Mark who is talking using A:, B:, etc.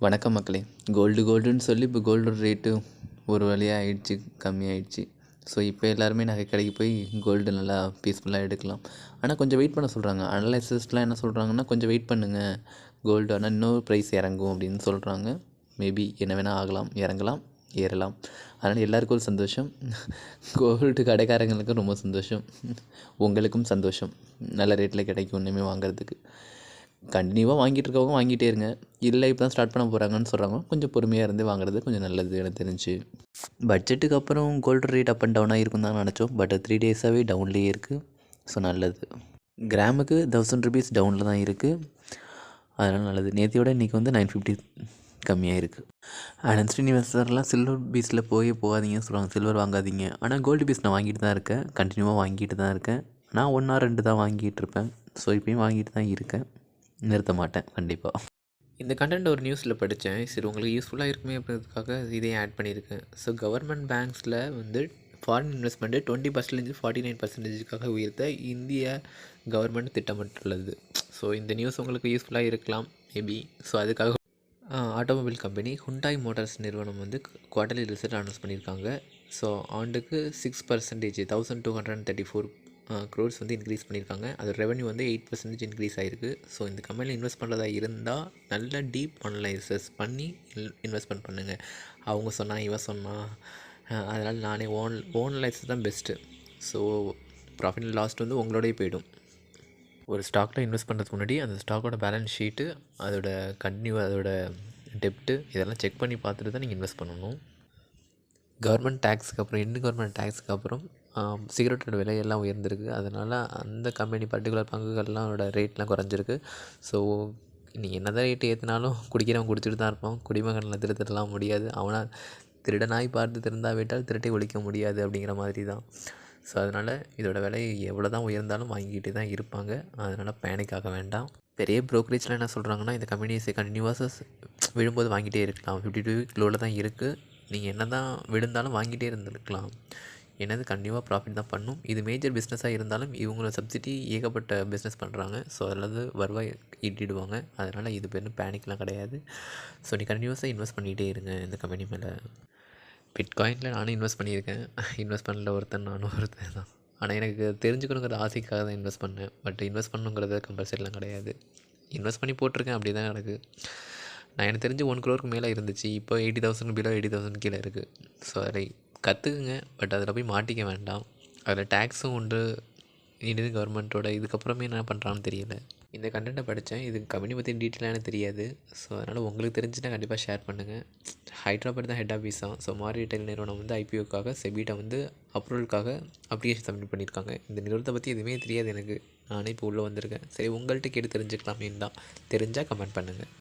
A: வணக்கம் மக்களே. கோல்டுன்னு சொல்லி இப்போ கோல்டோட ரேட்டு ஒரு வழியாக ஆயிடுச்சு, கம்மியாயிடுச்சு. ஸோ இப்போ எல்லாருமே நகை கடைக்கு போய் கோல்டு நல்லா பீஸ்ஃபுல்லாக எடுக்கலாம். ஆனால் கொஞ்சம் வெயிட் பண்ண சொல்கிறாங்க. அனலைசிஸ்ட்லாம் என்ன சொல்கிறாங்கன்னா, கொஞ்சம் வெயிட் பண்ணுங்கள், கோல்டு ஆனால் இன்னும் ப்ரைஸ் இறங்கும் அப்படின்னு சொல்கிறாங்க. மேபி என்ன வேணால் ஆகலாம், இறங்கலாம், ஏறலாம். அதனால் எல்லாருக்கும் ஒரு சந்தோஷம். கோல்டு கடைக்காரங்களுக்கும் ரொம்ப சந்தோஷம், உங்களுக்கும் சந்தோஷம். நல்ல ரேட்டில் கிடைக்கும் ஒன்றுமே வாங்குறதுக்கு. கண்டினியூவாக வாங்கிட்டு இருக்கவங்க வாங்கிட்டே இருங்க. இல்லை இப்போ தான் ஸ்டார்ட் பண்ண போகிறாங்கன்னு சொல்கிறாங்க, கொஞ்சம் பொறுமையாக இருந்து வாங்குறது கொஞ்சம் நல்லது எனக்கு தெரிஞ்சு. பட்ஜெட்டுக்கு அப்புறம் கோல்டு ரேட் அப் அண்ட் டவுனாக இருக்கும் தான் நினச்சோம். பட் 3 டேஸாகவே டவுன்லேயே இருக்குது. ஸோ நல்லது. கிராமுக்கு 1000 ருபீஸ் டவுனில் தான் இருக்குது. அதனால் நல்லது. நேற்றையோட இன்றைக்கி வந்து 950 கம்மியாக இருக்குது. அண்ட் ஸ்ரீனிவாசர்லாம் சில்வர் பீஸில் போகாதீங்கன்னு சொல்லுவாங்க, சில்வர் வாங்காதீங்க. ஆனால் கோல்டு பீஸ் நான் வாங்கிட்டு தான் இருக்கேன், கண்டினியூவாக வாங்கிட்டு தான் இருக்கேன். நான் 1 or 2 தான் வாங்கிட்டு இருப்பேன். ஸோ இப்போயும் வாங்கிட்டு தான் இருக்கேன், நிறுத்த மாட்டேன் கண்டிப்பாக. இந்த கண்டென்ட் ஒரு நியூஸில் படித்தேன், சரி உங்களுக்கு யூஸ்ஃபுல்லாக இருக்குமே அப்படின்றதுக்காக இதையும் ஆட் பண்ணியிருக்கேன். ஸோ கவர்மெண்ட் பேங்க்ஸில் வந்து ஃபாரின் இன்வெஸ்ட்மெண்ட்டு 20% 49%க்காக உயர்த்த இந்திய கவர்மெண்ட் திட்டமிட்டுள்ளது. ஸோ இந்த நியூஸ் உங்களுக்கு யூஸ்ஃபுல்லாக இருக்கலாம் மேபி. ஸோ அதுக்காக ஆட்டோமொபைல் கம்பெனி ஹுண்டாய் மோட்டார்ஸ் நிறுவனம் வந்து குவார்டர்லி ரிசல்ட் அனௌன்ஸ் பண்ணியிருக்காங்க. ஸோ ஆண்டுக்கு 6% 1234 க்ரோர்ஸ் வந்து இன்க்ரீஸ் பண்ணியிருக்காங்க. அது ரெவன்யூ வந்து 8% இன்க்ரீஸ் ஆகிருக்கு. ஸோ இந்த கம்பெனியில் இன்வெஸ்ட் பண்ணுறதா இருந்தால் நல்ல டீப் அனலைசஸ் பண்ணி இன்வெஸ்ட்மெண்ட் பண்ணுங்கள். அவங்க சொன்னால் இவன் சொன்னால் அதனால் நானே ஓனலைசஸ் தான் best. So profit and loss வந்து உங்களோடய போய்டும். ஒரு ஸ்டாக்கில் இன்வெஸ்ட் பண்ணுறதுக்கு முன்னாடி அந்த ஸ்டாக்கோட பேலன்ஸ் ஷீட்டு, அதோட அதோட டெப்ட்டு இதெல்லாம் செக் பண்ணி பார்த்துட்டு தான் நீங்கள் இன்வெஸ்ட் பண்ணணும். கவர்மெண்ட் டேக்ஸுக்கு அப்புறம் கவர்மெண்ட் டேக்ஸுக்கு அப்புறம் சிகரெட்டோட விலையெல்லாம் உயர்ந்திருக்கு. அதனால் அந்த கம்பெனி பர்டிகுலர் பங்குகள்லாம் ரேட்லாம் குறைஞ்சிருக்கு. ஸோ நீங்கள் என்ன தான் ரேட்டு ஏற்றினாலும் குடிக்கிறவன் குடிச்சிட்டு தான் இருப்பான். குடிமகனில் திருத்தலாம் முடியாது. அவனால் திருடனாய் பார்த்து திருந்தாவிட்டால் திருட்டை ஒழிக்க முடியாது அப்படிங்கிற மாதிரி தான். ஸோ அதனால் இதோட விலை எவ்வளோ தான் உயர்ந்தாலும் வாங்கிக்கிட்டு தான் இருப்பாங்க. அதனால் பேனிக் ஆக வேண்டாம். பெரிய ப்ரோக்கரேஜில் என்ன சொல்கிறாங்கன்னா, இந்த கம்பெனிஸை கண்டினியூவாக விழும்போது வாங்கிட்டே இருக்கலாம். 52 வீக் லோவில் தான் இருக்குது. நீங்கள் என்ன தான் விழுந்தாலும் வாங்கிட்டே இருந்திருக்கலாம். என்னது கண்டிப்பாக ப்ராஃபிட் தான் பண்ணும். இது மேஜர் பிஸ்னஸாக இருந்தாலும் இவங்கள சப்சிடி ஏகப்பட்ட பிஸ்னஸ் பண்ணுறாங்க. ஸோ அதில் வருவாய் ஈட்டிடுவாங்க. அதனால் இது பேர் பேனிக்லாம் கிடையாது. ஸோ நீ கண்டினியூஸாக இன்வெஸ்ட் பண்ணிகிட்டே இருங்க இந்த கம்பெனி மேலே. பிட்காயினில் நானும் இன்வெஸ்ட் பண்ணியிருக்கேன். இன்வெஸ்ட் பண்ணல நானும் ஒருத்தன் தான். ஆனால் எனக்கு தெரிஞ்சுக்கணுங்கிற ஆசைக்காக தான் இன்வெஸ்ட் பண்ணேன். பட் இன்வெஸ்ட் பண்ணணுங்கிறது கம்பல்சரிலாம் கிடையாது. இன்வெஸ்ட் பண்ணி போட்டிருக்கேன், அப்படி தான் எனக்கு. நான் எனக்கு தெரிஞ்சு 1 crore மேலே இருந்துச்சு. இப்போ 80,000 பிலோ 80,000 கீழே இருக்குது. ஸோ அதை கற்றுக்குங்க. பட் அதில் போய் மாட்டிக்க வேண்டாம். அதில் டேக்ஸும் உண்டு. இது கவர்மெண்ட்டோட இதுக்கப்புறமே என்ன பண்ணுறான்னு தெரியல. இந்த கண்டென்ட்டை படித்தேன். இது கம்பெனி பற்றி டீட்டெயிலாக எனக்கு தெரியாது. ஸோ அதனால் உங்களுக்கு தெரிஞ்சுன்னா கண்டிப்பாக ஷேர் பண்ணுங்கள். ஹைட்ராபாத் தான் ஹெட் ஆஃபீஸ் தான். ஸோ மாரி ரிட்டைல் நிறுவனம் வந்து ஐபிஓக்காக செபிட்ட வந்து அப்ரூவலுக்காக அப்ளிகேஷன் சப்மிட் பண்ணியிருக்காங்க. இந்த நிறுவனத்தை பற்றி எதுவுமே தெரியாது எனக்கு. நானே இப்போ உள்ளே வந்திருக்கேன். சரி உங்கள்கிட்ட கேட்டு தெரிஞ்சுக்கலாமேன்னு தான். தெரிஞ்சால் கமெண்ட் பண்ணுங்கள்.